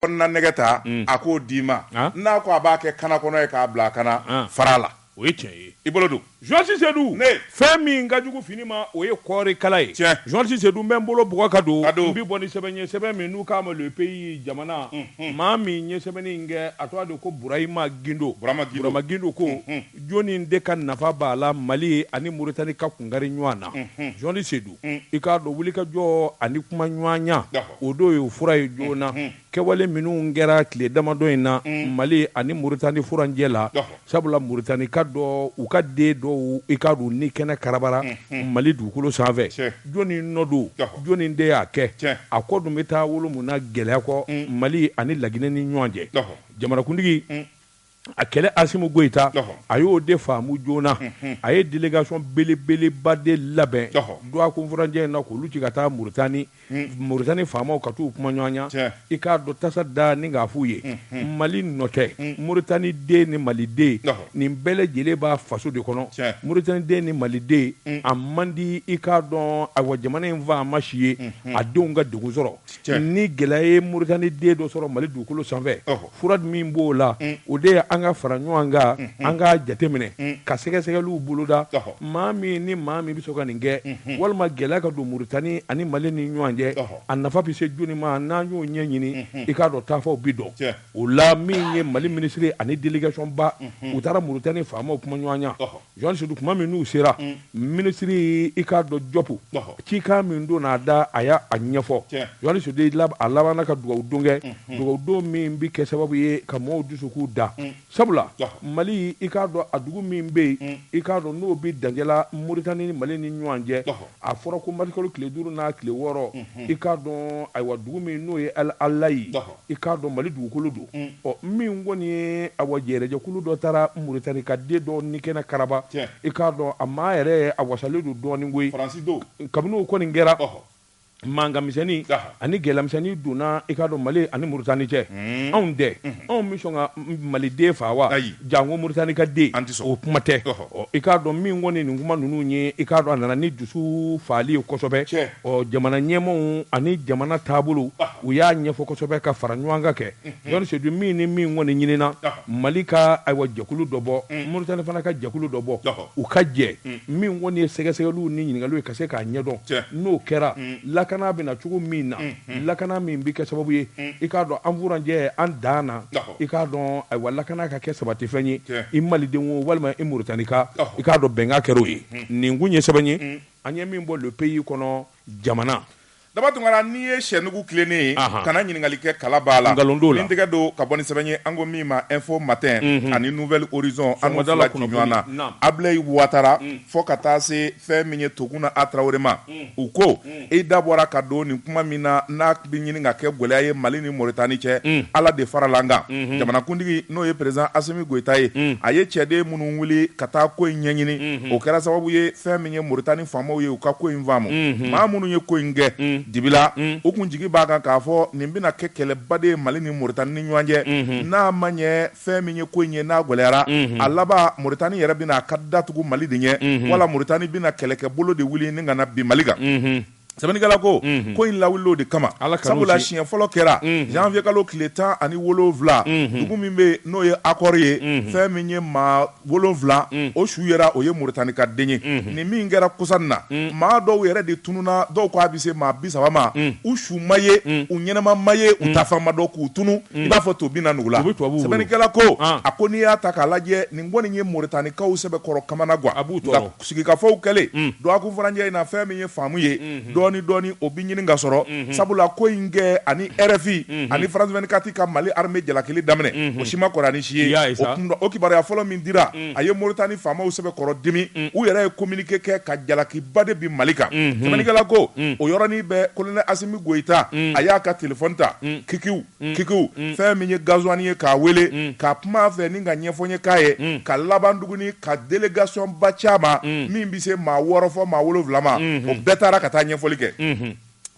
na negata a ko dima n'a ko a b'a kɛ kana kɔnɔ ye k'a bila kana fara la o ye tiɲɛ ye i bolo don Joël Sedou fɛn min ka jugu fini ma o ye kɔɔri kala ye Joël Sedou n bɛ n bolo bɔgɔ ka don n bi bɔ ni sɛbɛn ye sɛbɛn min n'u k'a ma le pays jamana maa min ye sɛbɛnni in kɛ a tɔgɔ de ko Burahima Gindo Burama Gindo ko joni de ka nafa b'a la Mali ani Mauritanie ka kunkari ɲɔgɔn na Joël Sedou i k'a dɔn wulikajɔ ani kuma ɲɔgɔnya o don ye o fura ye joona kɛwale minnu kɛra tile damadɔ in na Mali ani Mauritanie furanjɛ la sabula Mauritanie ka dɔ u ka den dɔw i ka don ni kɛnɛ karabara Mali dugukolo sanfɛ joni nɔ don joni de y'a kɛ a kɔ dun bɛ taa wolo mun na gɛlɛya kɔ Mali ani Laginɛ ni ɲɔgɔn cɛ jamanakuntigi a kɛlɛ Asimu Goyita a y'o de faamu joona a ye délégation belebeleba de labɛn Doha conférence in na k'olu ci ka taa Mauritanie faamaw ka t'u kuma ɲɔgɔnya i k'a dɔn tasa da ni k'a f'u ye Mali nɔ tɛ Mauritanie den ni Mali den nin bɛɛ lajɛlen b'a faso de kɔnɔ Mauritanie den ni Mali den a man di i k'a dɔn awa jamana in faama si ye a denw ka degun sɔrɔ ni gɛlɛya ye Mauritanie den dɔ sɔrɔ Mali dugukolo sanfɛ fura min b'o la o de ye an ka fara ɲɔgɔn kan an ka jateminɛ ka sɛgɛsɛgɛliw boloda maa min bɛ sɔn ka nin kɛ walima gɛlɛya ka don Mauritanie ani Mali ni ɲɔgɔn cɛ a nafa bɛ se joni ma n'an y'o ɲɛɲini i k'a dɔn taafaw bi dɔn o la min ye Mali ministre ani délégation ba u taara Mauritanie faamaw kuma ɲɔgɔnya Joël Sedou kuma min n'u sera ministre i k'a dɔn Jɔpu cikan min don n'a da a y'a ɲɛfɔ Joël Sedou a labanna ka dugawu don kɛ dugawu don min bɛ kɛ sababu ye ka mɔgɔw dusukun da sabula Mali i k'a dɔn a dugu min bɛ yen i k'a dɔn n'o bɛ dankɛla Mauritanie ni Mali ni ɲɔgɔn cɛ a fɔra ko marikalo tile 5 n'a tile 6 i k'a dɔn ayiwa dugu min n'o ye Alayi i k'a dɔn Mali dugukolo don min kɔni ye awa yɛrɛjɛkulu dɔ taara Mauritanie ka den dɔ ni kɛnɛ karaba i k'a dɔn a maa yɛrɛ a wasalen don dɔɔnin koyi kabini o kɔni kɛra mangamisɛnnin ani gɛlɛyamisɛnnin donna i k'a dɔn Mali ani Mauritanie cɛ anw tɛ anw bɛ sɔn ka Mali den faa wa janko Mauritanie ka den o kuma tɛ i k'a dɔn min kɔni nin kuma ninnu ye i k'a dɔn a nana ni dusu faali ye kosɛbɛ jamana ɲɛmaaw ani jamana taabolo u y'a ɲɛfɔ kosɛbɛ ka fara ɲɔgɔn kan kɛ Joël Sedou min ni min kɔni ɲinina Mali ka ayiwa jɛkulu dɔ bɔ Mauritanie fana ka jɛkulu dɔ bɔ u ka jɛ min kɔni ye sɛgɛsɛgɛliw ni ɲininkaliw ye ka se k'a ɲɛdɔn n'o kɛra lakana bɛna cogo min na lakana min bɛ kɛ sababu ye i k'a dɔn an furanjɛ an dan na i k'a dɔn ayiwa lakana ka kɛ sabatifɛn ye i Maliden o walima i Mauritanie ka i k'a dɔn bɛnkan kɛra o ye nin kun ye sɛbɛn ye an ye min bɔ le pays kɔnɔ jamana daba tungara n'i ye sɛnugu tilennen ye kana ɲininkali kɛ kala b'a la nin tɛgɛ don ka bɔ ni sɛbɛn ye an ko min ma info matin ani nouvelle horizon an n'u fila ci ɲɔgɔn na Ablaye Ouattara fɔ ka taa se fɛn min ye Tokunna A Traoré ma u ko i da bɔra ka don nin kuma min na n'a bɛ ɲini ka kɛ gɛlɛya ye Mali ni Mauritanie cɛ Ala de farala an kan jamanakuntigi n'o ye président Assimi Goïta ye a ye cɛden minnu wuli ka taa ko in ɲɛɲini o kɛra sababu ye fɛn min ye Mauritanie faamaw ye u ka ko in faamu maa minnu ye ko in kɛ dibila u kun jigi b'a kan k'a fɔ nin bɛna kɛ kɛlɛba de ye Mali ni Mauritanie ni ɲɔgɔn cɛ n'a ma ɲɛ fɛn min ye ko in ye n'a gɛlɛyara a laban Mauritanie yɛrɛ bɛna a ka datugu Mali de ɲɛ wala Mauritanie bɛna kɛlɛkɛ bolo de wuli ni ka na bin Mali kan sɛbɛnnikɛla ko in lawuli o de kama sabula siɲɛ fɔlɔ kɛra janvier kalo tile 17 dugu min bɛ n'o ye accord ye fɛn min ye maa 7 o su yɛrɛ o ye Mauritanie ka den ye nin min kɛra kɔsan na maa dɔw yɛrɛ de tununa dɔw ko a bɛ se maa 30 ma u su ma ye u ɲɛnama ma ye u ta fama dɔw k'u tunu i b'a fɔ to bina nugu la sɛbɛnnikɛla ko a ko n'i y'a ta k'a lajɛ nin kɔni ye Mauritanie kaw sɛbɛkɔrɔ kamana guwa nka sigikafɔw kɛlen Doha conférence in na fɛn min ye faamu ye dɔɔni o bi ɲini ka sɔrɔ sabula ko in kɛ ani RFI ani France 24 ka Mali armée jalakili daminɛ o si ma kɔrɔ ani si ye o kibaruya fɔlɔ min dira a ye Mauritanie faamaw sɛbɛkɔrɔ dimi u yɛrɛ ye communiqué kɛ ka jalakiba de bi Mali kan sɛbɛnnikɛla ko o yɔrɔnin bɛɛ colonel Assimi Goïta a y'a ka téléphone ta kikiw fɛn min ye gasoil ye k'a wele k'a kuma a fɛ ni ka ɲɛfɔ k'a ye ka laban tuguni ka délégation ba caman min bɛ se maa 6 fɔ maa 7 ma o bɛɛ taara ka taa ɲɛfɔli kɛ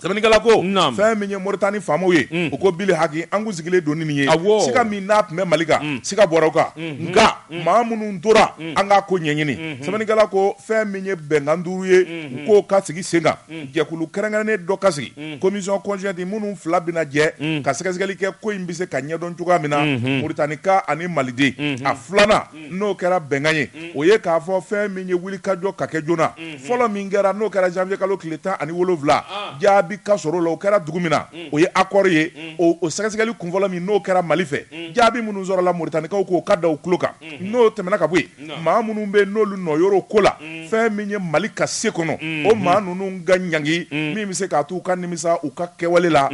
sɛbɛnnikɛla ko fɛn min ye Moritani faamaw ye u ko Bili Haki an kun sigilen don nin ye siga min n'a tun bɛ Mali kan siga bɔra o kan nka maa minnu tora an k'a ko ɲɛɲini sɛbɛnnikɛla ko fɛn min ye bɛnkan 5 ye u k'o ka sigi sen kan jɛkulu kɛrɛnkɛrɛnnen dɔ ka sigi commission conjointe minnu 2 bɛna jɛ ka sɛgɛsɛgɛli kɛ ko in bɛ se ka ɲɛdɔn cogoya min na Moritanika ani Maliden a 2nan n'o kɛra bɛnkan ye o ye k'a fɔ fɛn min ye wulikajɔ ka kɛ joona fɔlɔ min kɛra n'o kɛra janvier kalo tile 17 jaabi ka sɔrɔ la o kɛra dugu min na o ye accord ye o sɛgɛsɛgɛli kunfɔlɔ min n'o kɛra Mali fɛ jaabi minnu sɔrɔla Moritanikaw k'o ka da u tulo kan n'o tɛmɛna ka bɔ yen maa minnu bɛ n'olu nɔyɔrɔ ko la fɛn min ye Mali ka se kɔnɔ o maa ninnu ka ɲangi min bɛ se k'a to u ka nimisa u ka kɛwale la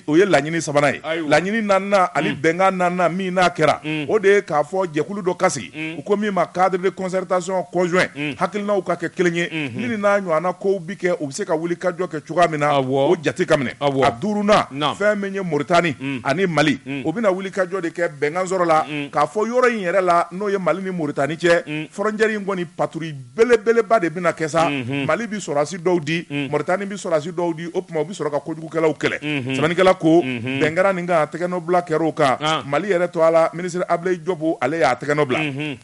o ye laɲini 3nan ye laɲini 4nan ani bɛnkan 4nan min n'a kɛra o de ye k'a fɔ jɛkulu dɔ ka sigi u ko min ma cadre de concertation conjoint hakilinaw ka kɛ kelen ye ni n'a ɲɔgɔnna kow bi kɛ u bɛ se ka wulikajɔ kɛ cogoya min na o jate ka minɛ a 5nan fɛn min ye Moritani ani Mali o bɛna wulikajɔ de kɛ bɛnkan sɔrɔ la k'a fɔ yɔrɔ in yɛrɛ la n'o ye Mali ni Moritani cɛ frontière in kɔni patrouille belebeleba de bɛna kɛ sa Mali bi sɔrɔdasi dɔw di Moritani bi sɔrɔdasi dɔw di o tuma u bi sɔrɔ ka kojugukɛlaw kɛlɛ sɛbɛnnikɛla ko bɛnkɛra nin kan a tɛgɛnɔbila kɛra o kan Mali yɛrɛ to a la ministre Ablaye Jobo ale y'a tɛgɛnɔbila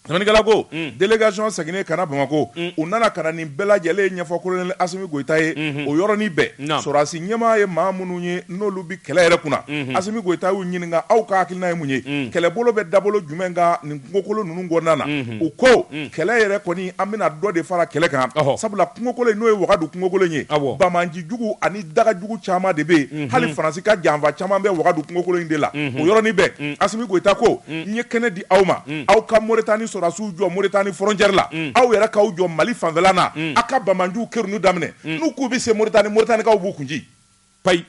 sɛbɛnnikɛla ko délégation seginnen ka na Bamako u nana ka na nin bɛɛ lajɛlen ɲɛfɔ colonel Asimi Goyita ye o yɔrɔnin bɛɛ sɔrɔdasi ɲɛmaa ye maa minnu ye n'olu bi kɛlɛ yɛrɛ kunna Asimi Goyita y'u ɲininka aw ka hakilina ye mun ye kɛlɛbolo bɛ dabolo jumɛn kan nin kungokolo ninnu kɔnɔna na u ko kɛlɛ yɛrɛ kɔni an bɛna dɔ de fara kɛlɛ kan sabula kungokolo in n'o ye Wagadu kungokolo in ye Bamanji jugu ani daga jugu caman de bɛ yen hali Faransi ka janfa caman bɛ Wagadu kungokolo in de la o yɔrɔnin bɛɛ Asimi Goyita ko n ye kɛnɛ di aw ma aw ka Moritani sɔrɔdasiw jɔ Moritani frontière la aw yɛrɛ k'aw jɔ Mali fanfɛla na a ka Bamanjiw kerunu daminɛ n'u k'u bɛ se Moritanikaw b'u kunji payi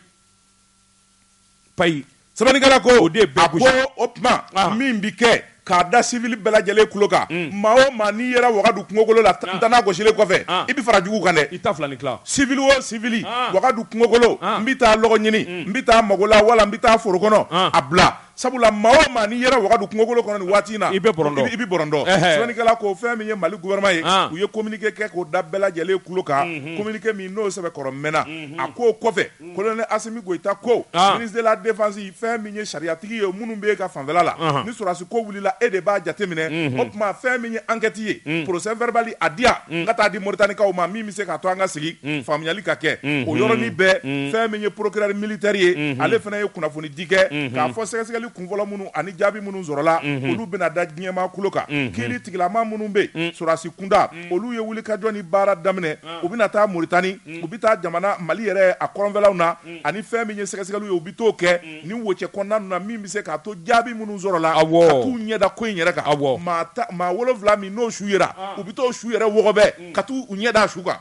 sɛbɛnnikɛla ko a ko o tuma min bi kɛ k'a da civil bɛɛ lajɛlen kulo kan maa o maa n'i yɛrɛ Wagadu kungokolo la ntana gosilen kɔfɛ i bɛ fara jugu kan dɛ i ta filani tila civil o civil Wagadu kungokolo n bɛ taa lɔgɔ ɲini n bɛ taa magola wala n bɛ taa foro kɔnɔ a bila sabula maa o maa n'i yɛrɛ Wagadu kungokolo kɔnɔ nin waati in na i bɛ bɔrɔndɔ sɛbɛnnikɛla ko fɛn min ye Mali gouvernement ye u ye communiqué kɛ k'o da bɛɛ lajɛlen kulo kan communiqué min n'o sɛbɛkɔrɔ mɛnna a ko kɔfɛ colonel Asimi Goyita ko ministre de la défense fɛn min ye sariyatigi ye minnu bɛ ka fanfɛla la ni sɔrɔdasi ko wulila e de b'a jateminɛ o tuma fɛn min ye enquête ye procès verbal a di yan n ka taa di Moritanikaw ma min bɛ se k'a to an ka sigi faamuyali ka kɛ o yɔrɔnin bɛɛ fɛn min ye procureur militaire ye ale fana ye kunnafoni di kɛ k'a fɔ sɛgɛsɛgɛli kunfɔlɔ minnu ani jaabi minnu sɔrɔla olu bɛna da diɲɛmaa kulo kan kiiri tigilama minnu bɛ yen sɔrɔdasi kunda olu ye wulikajɔ ni baara daminɛ u bɛna taa Moritani u bɛ taa jamana Mali yɛrɛ a kɔrɔnfɛlaw na ani fɛn min ye sɛgɛsɛgɛliw ye u bɛ t'o kɛ ni wɔcɛ kɔnɔna ninnu na min bɛ se k'a to jaabi minnu sɔrɔla ka t'u ɲɛda ko in yɛrɛ kan maa 7 min n'o su yera u bɛ t'o su yɛrɛ wɔgɔbɛ ka t'u ɲɛda su kan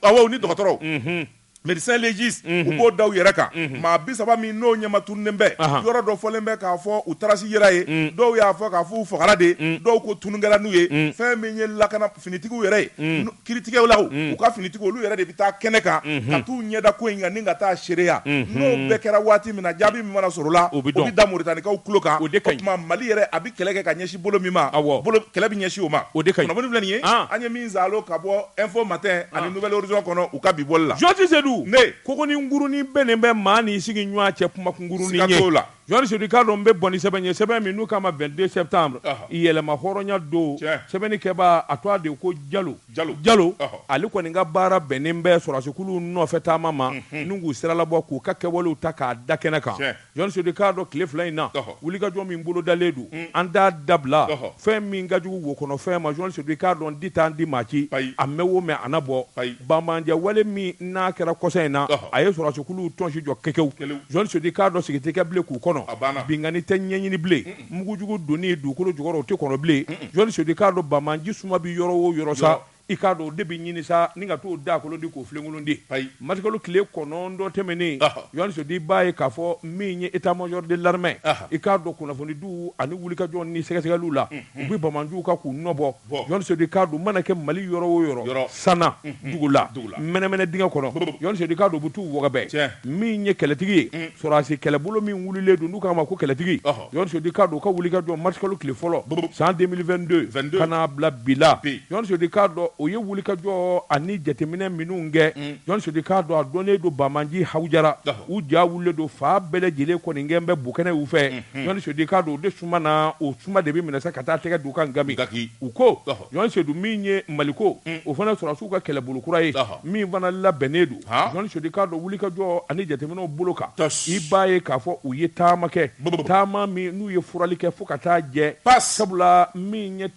awɔ ni dɔgɔtɔrɔw médecin légiste u b'o da u yɛrɛ kan maa 30 min n'o ɲɛma tununnen bɛ yɔrɔ dɔ fɔlen bɛ k'a fɔ u tarasi yera ye dɔw y'a fɔ k'a fɔ u fagara de dɔw ko tunukɛla n'u ye fɛn min ye lakana finitigiw yɛrɛ ye kiiritigɛw la u ka finitigiw olu yɛrɛ de bɛ taa kɛnɛ kan ka t'u ɲɛda ko in kan ni ka taa seereya n'o bɛɛ kɛra waati min na jaabi min mana sɔrɔ la o bɛ da Moritanikaw kulo kan o tuma Mali yɛrɛ a bɛ kɛlɛ kɛ ka ɲɛsin bolo min ma kɛlɛ bɛ ɲɛsin o ma o de ka ɲi kunnafoni filɛ nin ye an ye min zalo ka bɔ Info Matin ani Nouvelle Horizon kɔnɔ u ka bi bɔli la ne koko ni ngurunin bɛ nin bɛ maa ni sigi ɲɔgɔn cɛ kuma kungurunin ye Yohani Seydou k'a dɔn n bɛ bɔ ni sɛbɛn ye sɛbɛn min n'u k'a ma 22 septembre yɛlɛma hɔrɔnya don sɛbɛnnikɛba a tɔgɔ de ko Jalo ale kɔni ka baara bɛnnen bɛ sɔrɔdasikuluw nɔfɛ taama ma n'u k'u siralabɔ k'u ka kɛwalew ta k'a da kɛnɛ kan Yohani Seydou k'a dɔn tile 2 in na wulikajɔ min bolodalen don an t'a dabila fɛn min ka jugu wo kɔnɔ fɛn ma Yohani Seydou k'a dɔn di t'an di maa ci a mɛ wo mɛ a na bɔ banmanjɛ wale min n'a kɛra kɔsɔn in na a ye sɔrɔdasikuluw tɔnsi jɔ kekew Yohani Seydou k'a dɔn sigi tɛ kɛ bilen k'u kɔnɔ bingani tɛ ɲɛɲini bilen mugujugu donni dugukolo jukɔrɔ o tɛ kɔnɔ bilen Yohani Seydou k'a dɔn Bamanji suma bi yɔrɔ o yɔrɔ sa i k'a dɔn o de bɛ ɲini sa ni ka t'o da kolo di k'o filenkolon di matikalo tile 9 tɛmɛnen Yohani Seydou b'a ye k'a fɔ min ye état major de l'armée i k'a dɔn kunnafonidiw ani wulikajɔ ni sɛgɛsɛgɛliw la u bɛ Bamanjiw ka k'u nɔbɔ Yohani Seydou k'a dɔn mana kɛ Mali yɔrɔ o yɔrɔ Sana dugu la mɛnɛmɛnɛ dingɛ kɔnɔ Yohani Seydou k'a dɔn u bɛ t'u wɔgɔbɛ min ye kɛlɛtigi ye sɔrɔdasi kɛlɛbolo min wulilen don n'u k'a ma ko kɛlɛtigi Yohani Seydou k'a dɔn u ka wulikajɔ matikalo tile fɔlɔ san 2022 ka n'a bila bi la Yohani Seydou k'a dɔn o ye wuli ka jɔ ani jateminɛ minnu kɛ jɔn sedi k'a dɔn a dɔnnen don Bamanji Hawujara u ja wulilen don fa bɛɛ lajɛlen kɔni gɛn bɛ Bukɛnɛw fɛ jɔn sedi k'a dɔn o de suma na o suma de bɛ minɛ sa ka taa tɛgɛ du ka ngami u ko jɔn sedu min ye Maliko o fana sɔrɔsiw ka kɛlɛbolo kura ye min fana labɛnnen don jɔn sedi k'a dɔn wuli ka jɔ ani jateminɛw bolo kan i b'a ye k'a fɔ u ye taama kɛ taama min n'u ye furali kɛ fo ka taa jɛ sabula min ye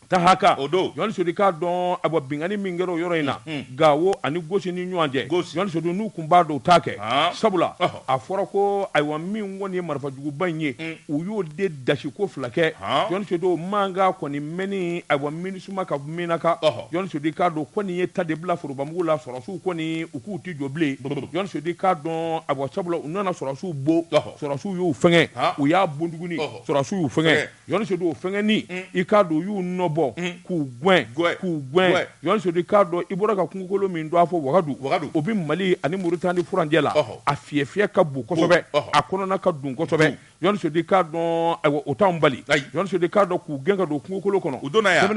tahaka o don jɔn sedi k'a dɔn a bɔ bingani min kɛra o yɔrɔ in na Gawo ani Gosi ni ɲɔgɔn cɛ jɔn sedi n'u kun b'a dɔn u t'a kɛ sabula a fɔra ko ayiwa min kɔni ye marifajuguba in ye u y'o de dasi ko fila kɛ jɔn sedi o mankan kɔni mɛnni ayiwa minisuma ka minaka jɔn sedi k'a dɔn ko nin ye ta de bila forobamugu la sɔrɔsiw kɔni u k'u ti jɔ bilen jɔn sedi k'a dɔn ayiwa sabula u nana sɔrɔsiw bo sɔrɔsiw y'u fɛngɛ u y'a bon tuguni sɔrɔsiw y'u fɛngɛ jɔn sedi o fɛngɛni i k'a dɔn u y'u nɔbɔ k'u gɛn jɔn sedi k'a dɔn i bɔra ka kungokolo min don a fɔ Wagadu o bɛ Mali ani Muritani furancɛ la a fiyɛ ka bon kosɛbɛ a kɔnɔna ka dun kosɛbɛ jɔn sedi k'a dɔn ayiwa o t'anw bali jɔn sedi k'a dɔn k'u gɛn ka don kungokolo kɔnɔ u donna yan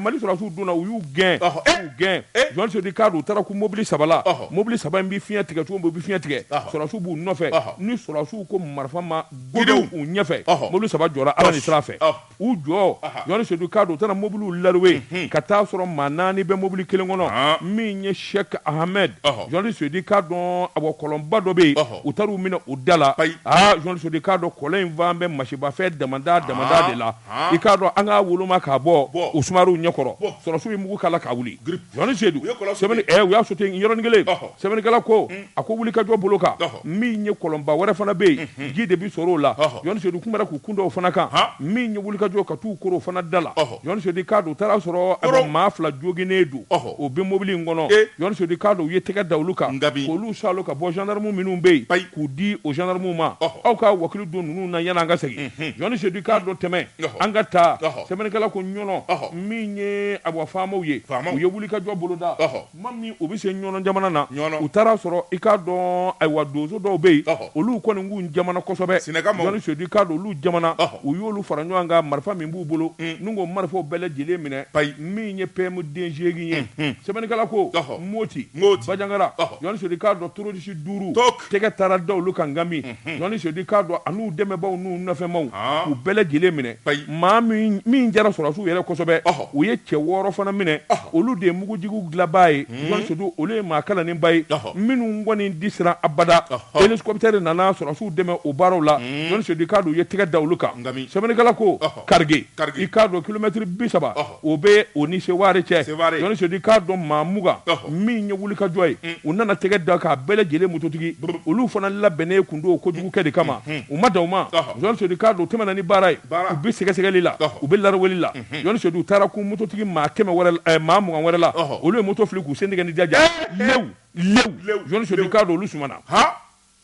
Mali sɔrɔsiw donna u y'u gɛn jɔn sedi k'a dɔn u taara ko mobili saba la mobili saba in bɛ fiɲɛ tigɛ cogo min u bɛ fiɲɛ tigɛ sɔrɔsiw b'u nɔfɛ ni sɔrɔsiw ko marifa ma godow u ɲɛfɛ mobili saba jɔra Ala ni sira fɛ u jɔ jɔn sedi k'a dɔn u taara mobiliw laroué ka taa sɔrɔ maa 4 bɛ mobili kelen kɔnɔ min ye Sheikh Ahmed jɔn sedi k'a dɔn a bɔ kɔlɔnba dɔ bɛ yen u taar'u minɛ u da la jɔn sedi k'a dɔn kɔlɔn in fan bɛ masibafɛ damada de la i k'a dɔn an k'a woloma k'a bɔ u sumaruw ɲɛkɔrɔ sɔrɔsiw ye mugu k'a la k'a wuli jɔn sedu u y'a sote yɔrɔnin kelen sɛbɛnnikɛla ko a ko wuli ka jɔ bolo kan min ye kɔlɔnba wɛrɛ fana bɛ yen ji de bɛ sɔrɔ o la jɔn sedu kun bɛra k'u kun da o fana kan min ye wuli ka jɔ ka t'u koro o fana da la jɔn sedi k'a dɔn u taara sɔrɔ a bɛ maa 2 joginnen don o bɛ mobili in kɔnɔ jɔn sedi k'a dɔn u ye tɛgɛ da olu kan k'olu salo ka bɔ gendarme minnu bɛ yen k'u di o gendarme ma aw ka wakili don ninnu na yan'an ka segin jɔn sedi k'a dɔn tɛmɛ an ka taa sɛbɛnnikɛla ko ɲɔnɔ min ye a bɔ faamaw ye u ye wuli ka jɔ boloda tuma min u bɛ se ɲɔnɔ jamana na u taara sɔrɔ i k'a dɔn ayiwa donso dɔw bɛ yen olu kɔni k'u jamana kosɛbɛ jɔn sedi k'a dɔn olu jamana u y'olu fara ɲɔgɔn kan marifa min b'u bolo n'u ko marifaw bɛɛ lajɛlen minɛ min ye PM-D8 ye sɛbɛnnikɛla ko Moti Bajangara jɔn sedi k'a dɔn terroriste 5 tɛgɛ taara da olu kan ngami jɔn sedi k'a dɔn a n'u dɛmɛbaw n'u nɔfɛmaw k'u bɛɛ lajɛlen minɛ maa min jara sɔrɔsiw yɛrɛ kosɛbɛ u ye cɛ 6 fana minɛ olu de ye mugujigiw dilanbaa ye jɔn sedi olu ye maa kalanninba ye minnu kɔni disira abada hélicoptère nana sɔrɔsiw dɛmɛ o baaraw la jɔn sedi k'a dɔn u ye tɛgɛ da olu kan sɛbɛnnikɛla ko Karige i k'a dɔn kilomètre 30 o bɛ o ni Seware cɛ jɔn sedi k'a dɔn maa 20 min ye wuli ka jɔ ye u nana tɛgɛ da k'a bɛɛ lajɛlen mototigi olu fana labɛnnen kun don o kojugukɛ de kama u ma dan u ma jɔn sedi k'a dɔn u tɛmɛna ni baara ye u bɛ sɛgɛsɛgɛli la u bɛ laraweli la jɔn sedi u taara kun mototigi maa 20 wɛrɛ la olu ye moto fili k'u sen tigɛ ni jaja lew jɔn sedi k'a dɔn olu sumana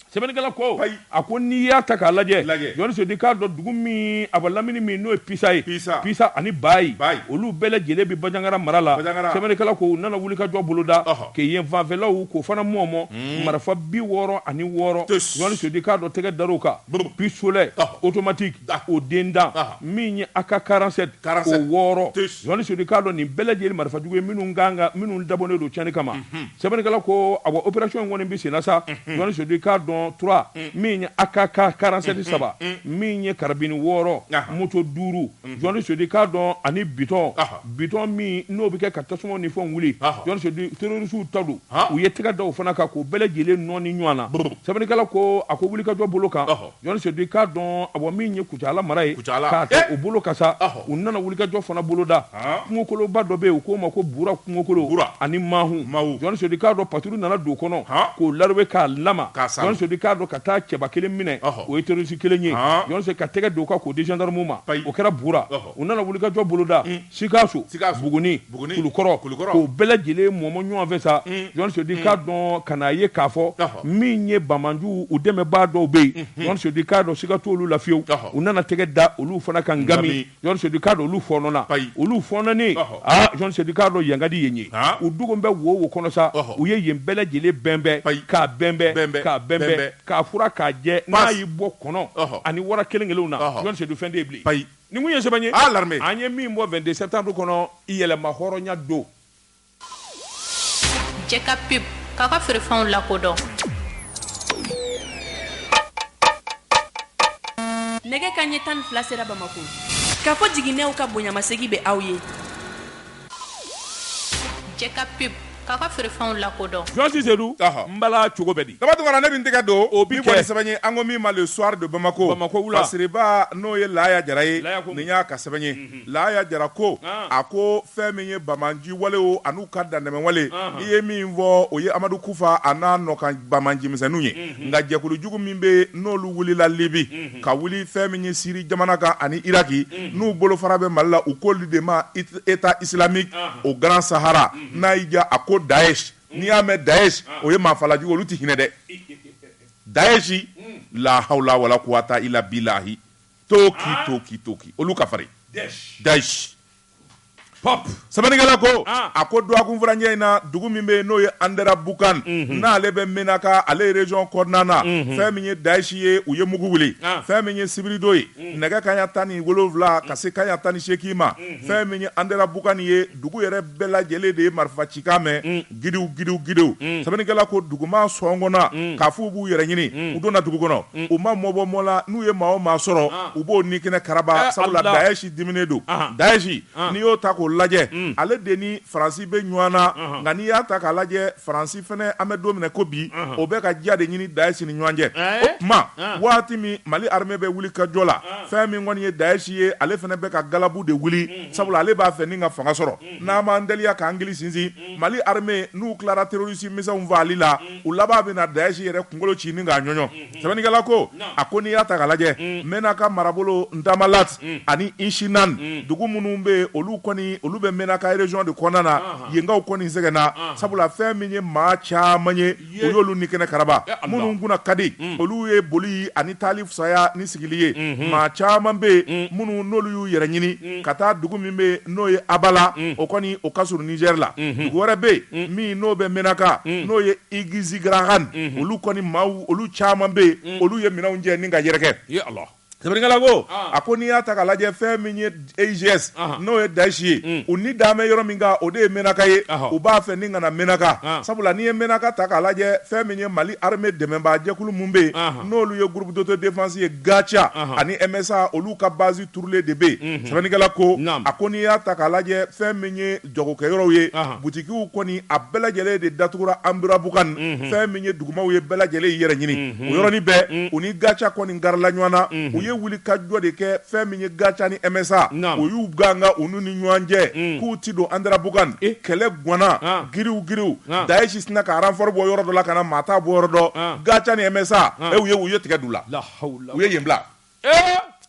sɛbɛnnikɛla ko a ko n'i y'a ta k'a lajɛ jɔn sedi k'a dɔn dugu min a bɛ lamini min n'o ye Pisa ye Pisa ani Bayi olu bɛɛ lajɛlen bɛ Bajangara mara la sɛbɛnnikɛla ko u nana wuli ka jɔ boloda ke yen fanfɛlaw k'o fana mɔmɔ marifa 66 jɔn sedi k'a dɔn tɛgɛ dar'o kan pistolet automatique o den dan min ye AK-47 o 6 jɔn sedi k'a dɔn nin bɛɛ lajɛlen marifajugu ye minnu dabɔnnen don tiɲɛni kama sɛbɛnnikɛla ko a opération in kɔni bɛ senna sa jɔn sedi k'a dɔn 3 min ye AK-47 3 min ye karabini 6 moto 5 jɔn sedi k'a dɔn ani biton min n'o bɛ kɛ ka tasuma ni fɛnw wuli jɔn sedi terrorisiw ta don u ye tɛgɛ da o fana kan k'o bɛɛ lajɛlen nɔɔni ɲɔgɔn na sɛbɛnnikɛla ko a ko wuli ka jɔ bolo kan jɔn sedi k'a dɔn a bɔ min ye Kucala mara ye k'a ta o bolo kan sa u nana wuli ka jɔ fana boloda kungokoloba dɔ bɛ yen u k'o ma ko Bura kungokolo ani Mahu jɔn sedi k'a dɔn patrouille nana don kɔnɔ k'o laroué k'a lama jɔn sedi k'a dɔn ka taa cɛba kelen minɛ o ye terroriste kelen ye jɔn sedi ka tɛgɛ don o kan k'o di gendarme ma o kɛra Bura u nana wuli ka jɔ boloda Sikaso Buguni Kulukɔrɔ k'o bɛɛ lajɛlen mɔmɔ ɲɔgɔn fɛ sa jɔn sedi k'a dɔn ka n'a ye k'a fɔ min ye Bamanju u dɛmɛbaa dɔw bɛ yen jɔn sedi k'a dɔn siga t'olu la fiyewu u nana tɛgɛ da olu fana kan ngami jɔn sedi k'a dɔn olu fɔnɔna olu fɔnɔni jɔn sedi k'a dɔn yan ka di yen ye u dogo bɛ wo kɔnɔ sa u ye yen bɛɛ lajɛlen bɛnbɛn k'a bɛnbɛn k'a fura k'a jɛ n'a y'i bɔ kɔnɔ ani wara kelen kelenw na jɔn sedi fɛn de ye bilen ni mun ye sɛbɛn ye l'armée an ye min bɔ 22 septembre kɔnɔ yɛlɛma hɔrɔnya don jɛ ka pep k'a ka feerefɛnw lakodɔn nɛgɛ kaɲɛ 12 sera Bamako k'a fɔ jiginɛw ka bonyamasegi bɛ aw ye jɛ ka pep k'a ka feerefɛnw lakodɔn Josi Seydou mbala cogo bɛ di daba tungana ne bin tɛgɛ don o bi kɛ sɛbɛn ye an ko min ma le soir de Bamako wula Fasiriba n'o ye Laya Jara ye nin y'a ka sɛbɛn ye Laya Jara ko a ko fɛn min ye Bamanji walew an'u ka dandɛmɛ wale i ye min fɔ o ye Amadu Kufa a n'a nɔkan Bamanji misɛnninw ye nka jɛkulu jugu min bɛ n'olu wulila Libi ka wuli fɛn min ye Siri jamana kan ani Iraki n'u bolofara bɛ Mali la u k'olu de ma État islamique au Grand Sahara n'a y'i ja a ko Daesh n'i y'a mɛn Daesh o ye maafalajugu olu tɛ hinɛ dɛ Daesh la hawla wala quwata illa billahi toki olu ka farin Daesh pop sabanikɛla ko a ko duwakun furancɛ in na dugu min bɛ yen n'o ye Andera Bukan n'ale bɛ Menaka ale région kɔnɔna na fɛn min ye Daesh ye u ye mugu wuli fɛn min ye Sibirido ye nɛgɛ kaɲa 17 ka se kaɲa 18 ma fɛn min ye Andera Bukan ye dugu yɛrɛ bɛɛ lajɛlen de ye marifa cikan mɛn gidiw sabanikɛla ko duguma sɔngɔnna k'a fɔ u b'u yɛrɛ ɲini u donna dugu kɔnɔ u ma mɔbɔ mɔ la n'u ye maa o maa sɔrɔ u b'o ni kɛnɛ karaba sabula Daesh diminen don Daesh n'i y'o ta k'o lajɛ ale de ni Faransi bɛ ɲɔgɔn na nka n'i y'a ta k'a lajɛ Faransi fɛnɛ an bɛ don minɛ ko bi o bɛ ka diya de ɲini Daesh ni ɲɔgɔn cɛ o tuma waati min Mali armée bɛ wuli ka jɔ la fɛn min kɔni ye Daesh ye ale fɛnɛ bɛ ka galabu de wuli sabula ale b'a fɛ ni ka fanga sɔrɔ n'an m'an teliya k'an gili sinsin Mali armée n'u tilara terroriste misɛnw fagali la u laban bɛ na Daesh yɛrɛ kunkolo ci ni k'a ɲɔɲɔ sɛbɛnnikɛla ko a ko n'i y'a ta k'a lajɛ Menaka marabolo Ndamalat ani Inshinan dugu minnu bɛ olu kɔni olu bɛ Menaka région de kɔnɔna na yenkaw kɔni sɛgɛnna sabula fɛn min ye maa caman ye o y'olu ni kɛnɛ karaba minnu kunna ka di olu ye boli ani taali fisaya ni sigili ye maa caman bɛ yen minnu n'olu y'u yɛrɛ ɲini ka taa dugu min bɛ n'o ye Abala o kɔni o ka surun Niger la dugu wɛrɛ bɛ yen min n'o bɛ Menaka n'o ye Igizigaragan olu kɔni maaw olu caman bɛ yen olu ye minɛnw jɛ ni ka yɛrɛkɛ sɛbɛnnikɛla ko a ko n'i y'a ta k'a lajɛ fɛn min ye AGS n'o ye Daesh ye u ni dan bɛ yɔrɔ min kan o de ye Menaka ye u b'a fɛ ni ka na Menaka sabula n'i ye Menaka ta k'a lajɛ fɛn min ye Mali armée dɛmɛbaa jɛkulu mun bɛ yen n'olu ye groupe d'autodéfense ye Gacha ani MSA olu ka base turulen de bɛ yen sɛbɛnnikɛla ko a ko n'i y'a ta k'a lajɛ fɛn min ye jagokɛyɔrɔw ye butikiw kɔni a bɛɛ lajɛlen de datugura Andera Bukan fɛn min ye dugumaw ye bɛɛ lajɛlen yɛrɛ ɲini o yɔrɔnin bɛɛ u ni Gacha kɔni garila ɲɔgɔn na u ye wuli ka jɔ de kɛ fɛn min ye Gacha ni MSA o y'u ganga u n'u ni ɲɔgɔn cɛ k'u ti don Andera Bukan kɛlɛ gwanna giriw Daesh sina ka renfort bɔ yɔrɔ dɔ la ka na maa t'a bɔ yɔrɔ dɔ Gacha ni MSA u ye tigɛ du la u ye yen bila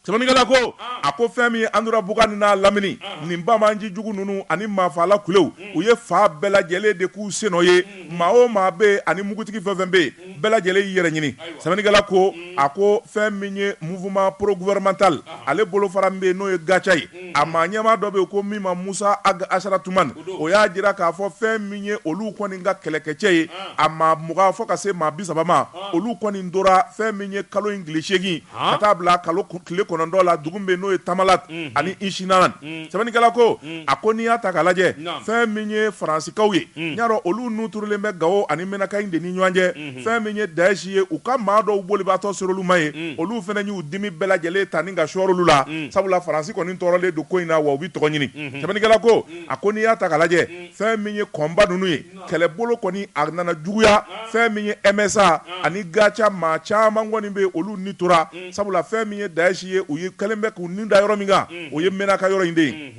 sɛbɛnnikɛla ko a ko fɛn min ye Andera Bukan n'a lamini nin Bamanji jugu ninnu ani maafala kulew u ye fa bɛɛ lajɛlen de k'u senɔ ye maa o maa bɛ yen ani mugutigi fɛn fɛn bɛ yen bɛɛ lajɛlen y'i yɛrɛ ɲini sɛbɛnnikɛla ko a ko fɛn min ye mouvement pro-gouvernemental ale bolofara min bɛ yen n'o ye Gacha ye a maa ɲɛmaa dɔ bɛ yen ko min ma Musa Asharatuman o y'a jira k'a fɔ fɛn min ye olu kɔni ka kɛlɛkɛcɛ ye a maa 20 fɔ ka se maa 30 ma olu kɔni tora fɛn min ye kalo in tile 8 ka taa bila kalo tile 9 la dugu bɛ n'o ye Tamalat ani Inshinan sɛbɛnnikɛla ko a ko n'i y'a ta k'a lajɛ fɛn min ye Faransikaw ye n'i y'a dɔn olu n'u turulen bɛ Gao ani Menaka in de ni ɲɔgɔn cɛ fɛn min ye Daesh ye u ka maa dɔw bolibaatɔ ser'olu ma ye olu fɛnɛ y'u dimi bɛɛ lajɛlen ta ni ka sɔɔri olu la sabula Faransi kɔni tɔɔrɔlen don ko in na wa u bɛ tɔgɔ ɲini sɛbɛnnikɛla ko a ko n'i y'a ta k'a lajɛ fɛn min ye kɔnba ninnu ye kɛlɛbolo kɔni a nana juguya fɛn min ye MSA ani Gacha maa caman kɔni bɛ olu ni tora sabula fɛn min ye Daesh ye u ye kɛlen bɛ k'u ni da yɔrɔ min kan o ye Menaka yɔrɔ in de ye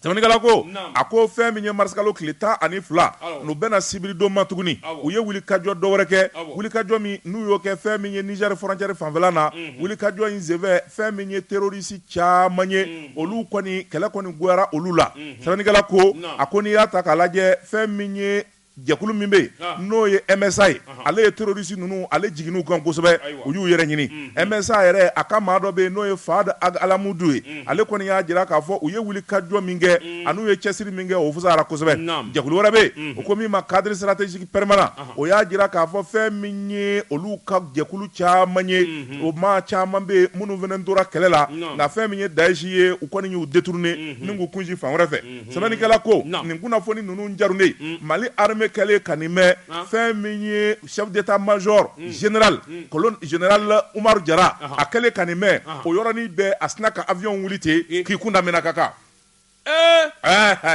sɛbɛnnikɛla ko a ko fɛn min ye marisakalo tile 12 n'u bɛna Sibirido ma tuguni u ye wulikajɔ dɔ wɛrɛ kɛ wulikajɔ min n'u y'o kɛ fɛn min ye Niger frontière fanfɛla na wulikajɔ in senfɛ fɛn min ye terroriste caman ye olu kɔni kɛlɛ kɔni goyara olu la sɛbɛnnikɛla ko a ko n'i y'a ta k'a lajɛ fɛn min ye jɛkulu min bɛ n'o ye MSA ye ale ye terroriste ninnu ale jigin'u kan kosɛbɛ u y'u yɛrɛ ɲini MSA yɛrɛ a ka maa dɔ bɛ yen n'o ye Fahad Alamudu ye ale kɔni y'a jira k'a fɔ u ye wulikajɔ min kɛ ani u ye cɛsiri min kɛ o fusara kosɛbɛ jɛkulu wɛrɛ bɛ yen o ko min ma cadre stratégique permanent o y'a jira k'a fɔ fɛn min ye olu ka jɛkulu caman ye o maa caman bɛ yen minnu fana tora kɛlɛ la nka fɛn min ye Daesh ye u kɔni y'u détourné ni k'u kunsi fan wɛrɛ fɛ sɛbɛnnikɛla ko nin kunnafoni ninnu jarunen Mali armée kɛlen ka nin mɛn fɛn min ye chef d'état major général colonel général Umaru Jara a kɛlen ka nin mɛn o yɔrɔnin bɛɛ a sina ka avion wuli ten k'i kun da Menakaka